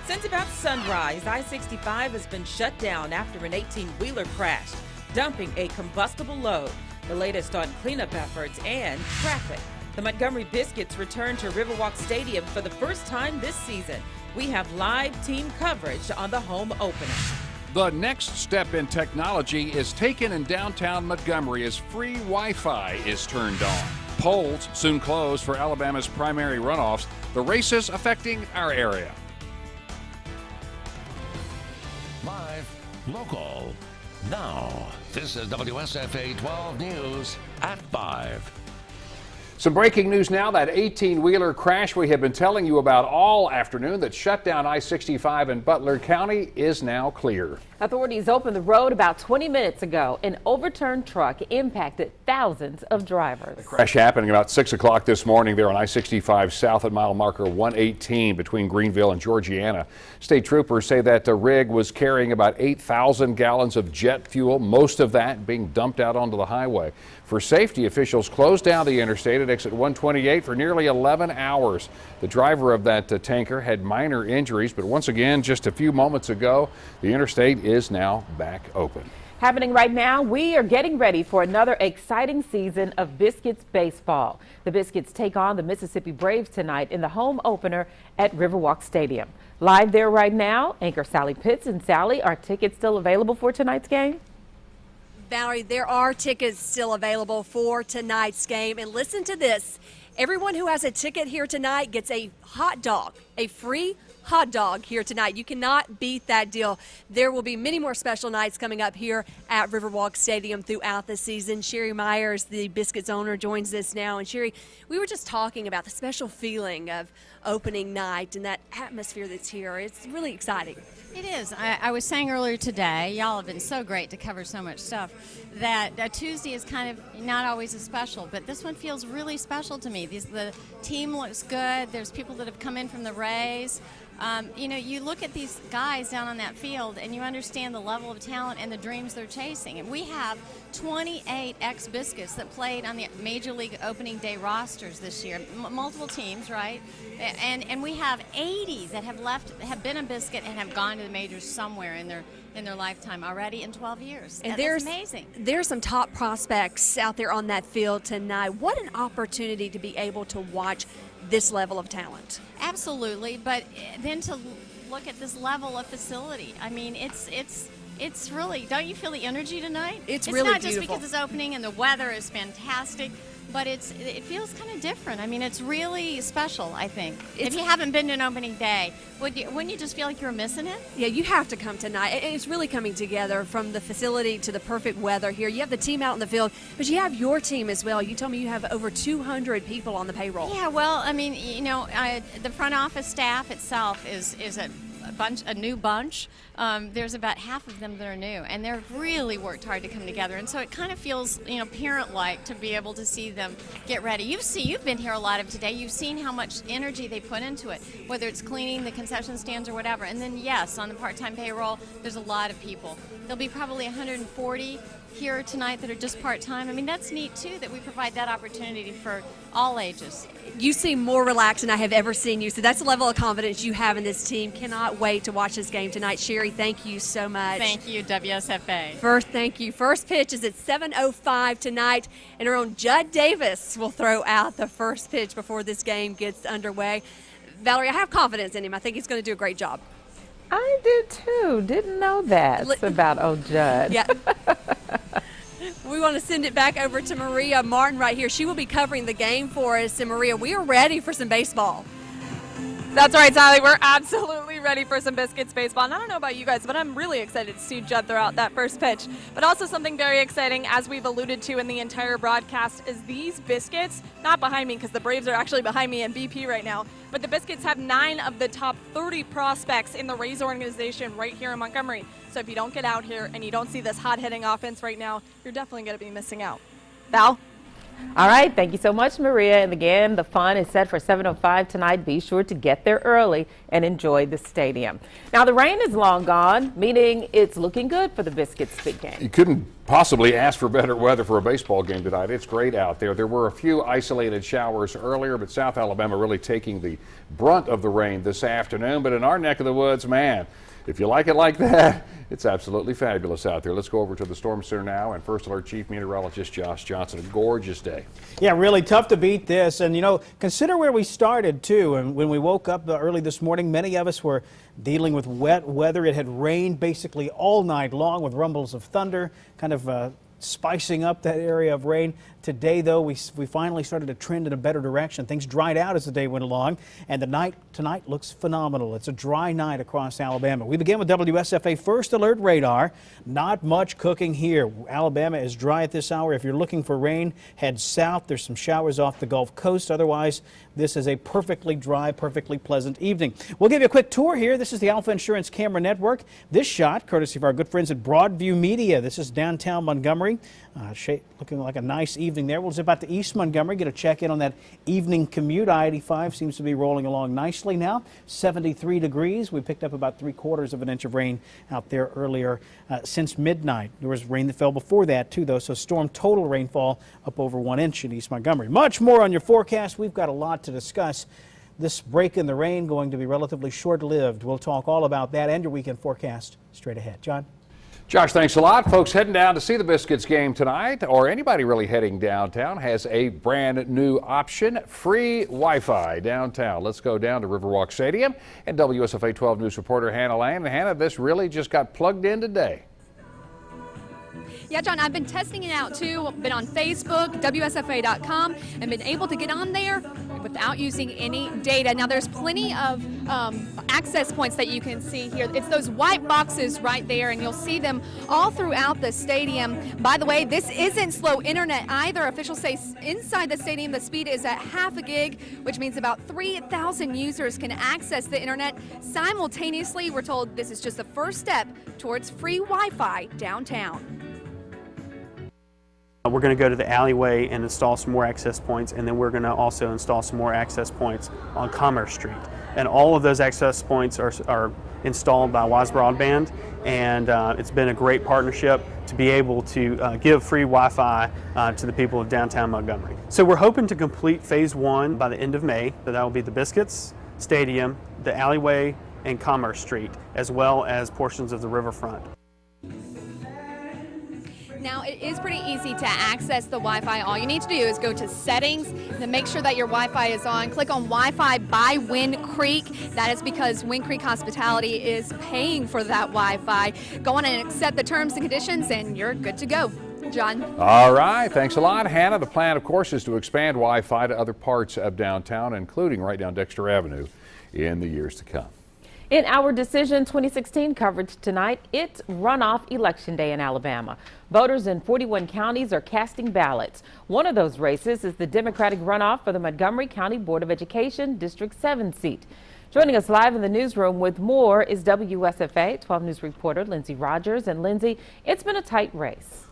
Since about sunrise, I-65 has been shut down after an 18-wheeler crashed, dumping a combustible load. The latest on cleanup efforts and traffic. The Montgomery Biscuits return to Riverwalk Stadium for the first time this season. We have live team coverage on the home opener. The next step in technology is taken in downtown Montgomery as free Wi-Fi is turned on. Polls soon close for Alabama's primary runoffs, the races affecting our area. Live, local. Now, this is WSFA 12 News at 5. Some breaking news now. That 18-wheeler crash we have been telling you about all afternoon that shut down I-65 in Butler County is now clear. Authorities opened the road about 20 minutes ago. An overturned truck impacted thousands of drivers. The crash happening about 6 o'clock this morning there on I-65 south at mile marker 118 between Greenville and Georgiana. State troopers say that the rig was carrying about 8,000 gallons of jet fuel, most of that being dumped out onto the highway. For safety, officials closed down the interstate at exit 128 for nearly 11 hours. The driver of that tanker had minor injuries, but once again, just a few moments ago, the interstate is now back open. Happening right now, we are getting ready for another exciting season of Biscuits baseball. The Biscuits take on the Mississippi Braves tonight in the home opener at Riverwalk Stadium. Live there right now, anchor Sally Pitts. And Sally, are tickets still available for tonight's game? Valerie, there are tickets still available for tonight's game. And listen to this. Everyone who has a ticket here tonight gets a hot dog, a free hot dog here tonight. You cannot beat that deal. There will be many more special nights coming up here at Riverwalk Stadium throughout the season. Sherry Myers, the Biscuits owner, joins us now. And Sherry, we were just talking about the special feeling of opening night and that atmosphere that's here. It's really exciting. It is. I was saying earlier today, y'all have been so great to cover so much stuff, that Tuesday is kind of not always as special, but this one feels really special to me. The team looks good. There's people that have come in from the Rays. You look at these guys down on that field and you understand the level of talent and the dreams they're chasing. And we have 28 ex-Biscuits that played on the Major League opening day rosters this year, multiple teams, right? And we have 80 that have been a Biscuit and have gone to the majors somewhere in their lifetime already in 12 years. And that's amazing. There's some top prospects out there on that field tonight. What an opportunity to be able to watch this level of talent. Absolutely, but then to look at this level of facility, I mean, it's really, don't you feel the energy tonight? It's really not beautiful. Just because it's opening and the weather is fantastic, but it feels kind of different. I mean, it's really special, I think. If you haven't been to an opening day, wouldn't you just feel like you were missing it? Yeah, you have to come tonight. It's really coming together from the facility to the perfect weather here. You have the team out in the field, but you have your team as well. You told me you have over 200 people on the payroll. Yeah, well, I mean, the front office staff itself is a new bunch. There's about half of them that are new, and they've really worked hard to come together. And so it kind of feels, parent-like to be able to see them get ready. You've been here a lot of today. You've seen how much energy they put into it, whether it's cleaning the concession stands or whatever. And then, yes, on the part-time payroll, there's a lot of people. There'll be probably 140 here tonight that are just part-time. I mean, that's neat, too, that we provide that opportunity for all ages. You seem more relaxed than I have ever seen you, so that's the level of confidence you have in this team. Cannot wait to watch this game tonight. Sherry, thank you so much. Thank you, WSFA. Thank you. First pitch is at 7:05 tonight, and our own Judd Davis will throw out the first pitch before this game gets underway. Valerie, I have confidence in him. I think he's going to do a great job. I do too. Didn't know that about old Judd. Yeah. We want to send it back over to Maria Martin right here. She will be covering the game for us. And Maria, we are ready for some baseball. That's right, Sally. We're absolutely ready for some Biscuits baseball. And I don't know about you guys, but I'm really excited to see Judd throw out that first pitch. But also something very exciting, as we've alluded to in the entire broadcast, is these Biscuits, not behind me because the Braves are actually behind me in BP right now, but the Biscuits have 9 of the top 30 prospects in the Rays organization right here in Montgomery. So if you don't get out here and you don't see this hot-hitting offense right now, you're definitely going to be missing out. Val? All right, thank you so much, Maria. And again, the fun is set for 7:05 tonight. Be sure to get there early and enjoy the stadium. Now, the rain is long gone, meaning it's looking good for the Biscuits big game. You couldn't possibly ask for better weather for a baseball game tonight. It's great out there. There were a few isolated showers earlier, but South Alabama really taking the brunt of the rain this afternoon. But in our neck of the woods, man, if you like it like that, it's absolutely fabulous out there. Let's go over to the Storm Center now, and First Alert Chief Meteorologist Josh Johnson. A gorgeous day. Yeah, really tough to beat this. And, you know, consider where we started, too. And when we woke up early this morning, many of us were dealing with wet weather. It had rained basically all night long with rumbles of thunder, kind of spicing up that area of rain. Today, though, we finally started to trend in a better direction. Things dried out as the day went along, and the night tonight looks phenomenal. It's a dry night across Alabama. We begin with WSFA First Alert radar. Not much cooking here. Alabama is dry at this hour. If you're looking for rain, head south. There's some showers off the Gulf Coast. Otherwise, this is a perfectly dry, perfectly pleasant evening. We'll give you a quick tour here. This is the Alpha Insurance Camera Network. This shot, courtesy of our good friends at Broadview Media. This is downtown Montgomery. Looking like a nice evening there. We'll zip out to East Montgomery, get a check-in on that evening commute. I-85 seems to be rolling along nicely now. 73 degrees. We picked up about 3/4 of an inch of rain out there earlier since midnight. There was rain that fell before that, too, though, so storm total rainfall up over 1 inch in East Montgomery. Much more on your forecast. We've got a lot to discuss. This break in the rain going to be relatively short-lived. We'll talk all about that and your weekend forecast straight ahead. John? Josh, thanks a lot. Folks heading down to see the Biscuits game tonight, or anybody really heading downtown, has a brand new option, free Wi-Fi downtown. Let's go down to Riverwalk Stadium and WSFA 12 News reporter Hannah Lane. And Hannah, this really just got plugged in today. Yeah, John, I've been testing it out too. Been on Facebook, WSFA.com, and been able to get on there without using any data. Now, there's plenty of access points that you can see here. It's those white boxes right there, and you'll see them all throughout the stadium. By the way, this isn't slow internet either. Officials say inside the stadium the speed is at half a gig, which means about 3,000 users can access the internet simultaneously. We're told this is just the first step towards free Wi-Fi downtown. We're going to go to the alleyway and install some more access points, and then we're going to also install some more access points on Commerce Street. And all of those access points are installed by Wise Broadband, and it's been a great partnership to be able to give free Wi-Fi to the people of downtown Montgomery. So we're hoping to complete phase 1 by the end of May. So that will be the Biscuits Stadium, the alleyway, and Commerce Street, as well as portions of the riverfront. Now, it is pretty easy to access the Wi-Fi. All you need to do is go to settings, then make sure that your Wi-Fi is on. Click on Wi-Fi by Wind Creek. That is because Wind Creek Hospitality is paying for that Wi-Fi. Go on and accept the terms and conditions, and you're good to go. John? All right. Thanks a lot, Hannah. The plan, of course, is to expand Wi-Fi to other parts of downtown, including right down Dexter Avenue in the years to come. In our Decision 2016 coverage tonight, it's runoff election day in Alabama. Voters in 41 counties are casting ballots. One of those races is the Democratic runoff for the Montgomery County Board of Education District 7 seat. Joining us live in the newsroom with more is WSFA 12 News reporter Lindsay Rogers. And Lindsay, it's been a tight race.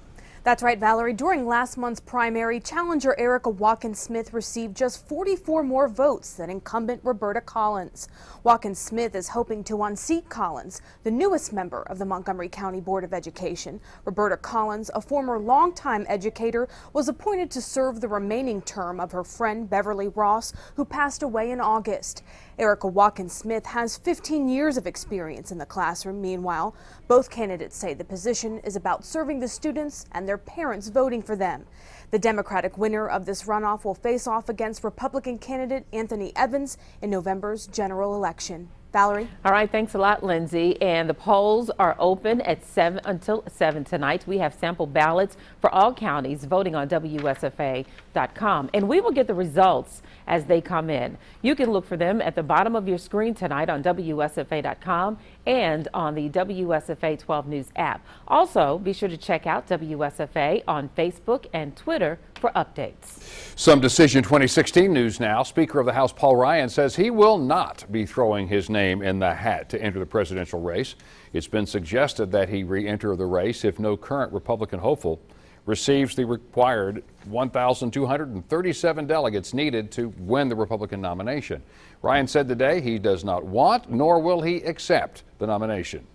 That's right, Valerie. During last month's primary, challenger Erica Watkins-Smith received just 44 more votes than incumbent Roberta Collins. Watkins-Smith is hoping to unseat Collins, the newest member of the Montgomery County Board of Education. Roberta Collins, a former longtime educator, was appointed to serve the remaining term of her friend Beverly Ross, who passed away in August. Erica Watkins-Smith has 15 years of experience in the classroom. Meanwhile, both candidates say the position is about serving the students and their parents voting for them. The Democratic winner of this runoff will face off against Republican candidate Anthony Evans in November's general election. Valerie? All right, thanks a lot, Lindsay. And the polls are open at 7 until 7 tonight. We have sample ballots for all counties voting on WSFA.com. And we will get the results as they come in. You can look for them at the bottom of your screen tonight on WSFA.com and on the WSFA 12 News app. Also, be sure to check out WSFA on Facebook and Twitter for updates. Some Decision 2016 news now. Speaker of the House Paul Ryan says he will not be throwing his name in the hat to enter the presidential race. It's been suggested that he re-enter the race if no current Republican hopeful receives the required 1,237 delegates needed to win the Republican nomination. Ryan said today he does not want, nor will he accept the nomination.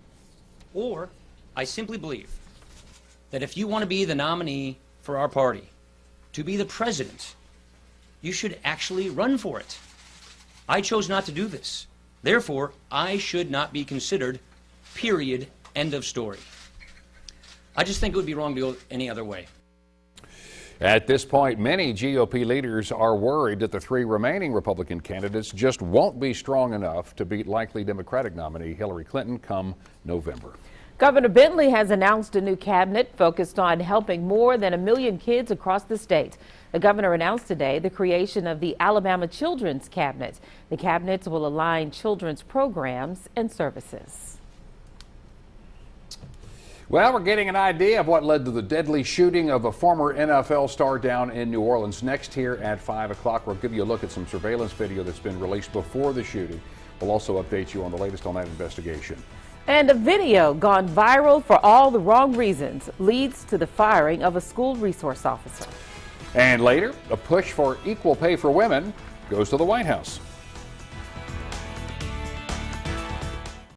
Or I simply believe that if you want to be the nominee for our party, to be the president, you should actually run for it. I chose not to do this. Therefore, I should not be considered, period, end of story. I just think it would be wrong to go any other way. At this point, many GOP leaders are worried that the three remaining Republican candidates just won't be strong enough to beat likely Democratic nominee Hillary Clinton come November. Governor Bentley has announced a new cabinet focused on helping more than 1 million kids across the state. The governor announced today the creation of the Alabama Children's Cabinet. The cabinets will align children's programs and services. Well, we're getting an idea of what led to the deadly shooting of a former NFL star down in New Orleans. Next here at 5 o'clock, we'll give you a look at some surveillance video that's been released before the shooting. We'll also update you on the latest on that investigation. And a video gone viral for all the wrong reasons leads to the firing of a school resource officer. And later, a push for equal pay for women goes to the White House.